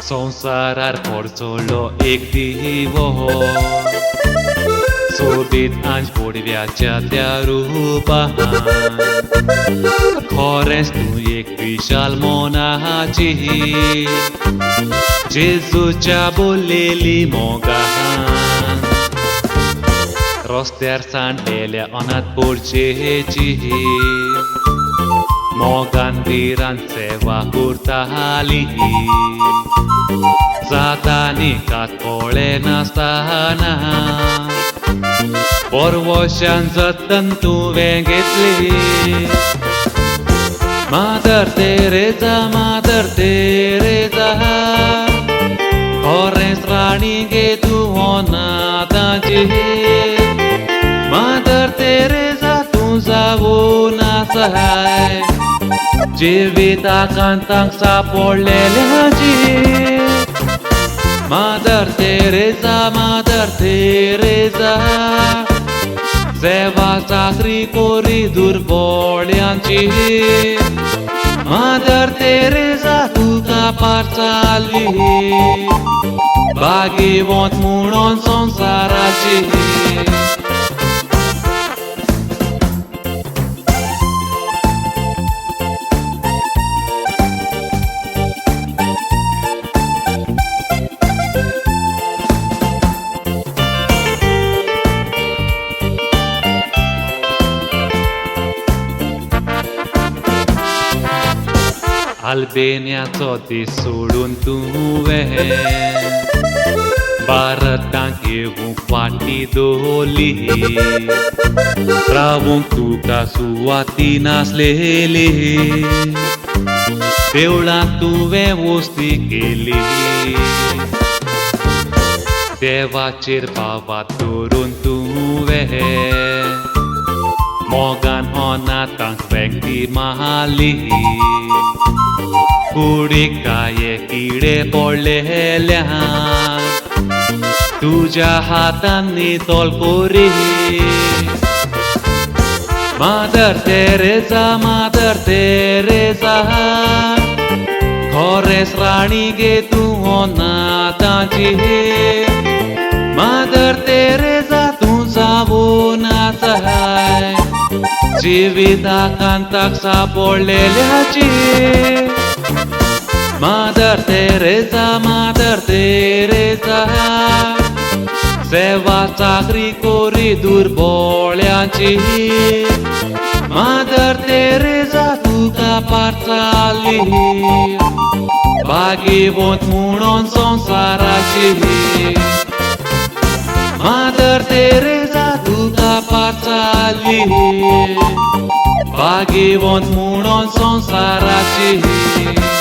संसारार पडचलो एक दिवस सोबीत आंज पोडव्याच्या त्या रूपान खरेंच तूं एक विशाल मोनाची जेजूच्या बोललेली मोगान रस्त्यार सांडलेल्या अनाथ पोरचेची मोगान धीरान सेवा करताली जातानी कातोळे नासतना परवशान जतन तुवें घेतली मादर तेरेजा खरेंच राणी गे तूं अनाथाची मादर तेरेजा तूं जावूं नासाय जिविताकांताक सापडलेल्याची मादर तेरेजा सेवा चाकरी कोरी दुर्बळ्यांची मादर तेरेजा तुका पारचाली भाग्यवंत म्हणून संसाराची अल्बेनियाचो देश सोडून तुवें भारताक येवूंक फाटी दवरली रावूंक तुका सुवाती नासलेली देवळांत तुवें वस्ती केली देवाचेर फावात दवरून तुवें मोगान अनाथांक व्यक्ती मारली कुडीक कांय किडे पडलेल्या तुज्या हातान नितोल कोरी मादर तेरेजा खरेंच राणी गे तूं अनाथाची मादर तेरेजा तूं जावूं नासाय जिविताकांताक सापडलेल्याची मादर तेरेजा सेवा चाकरी कोरी दुर्बळ्यांची मादर तेरेजा तुका पारचाली भाग्यवंत म्हणून संसाराची मादर तेरेजा तुका पारचाली भाग्यवंत म्हणून संसाराची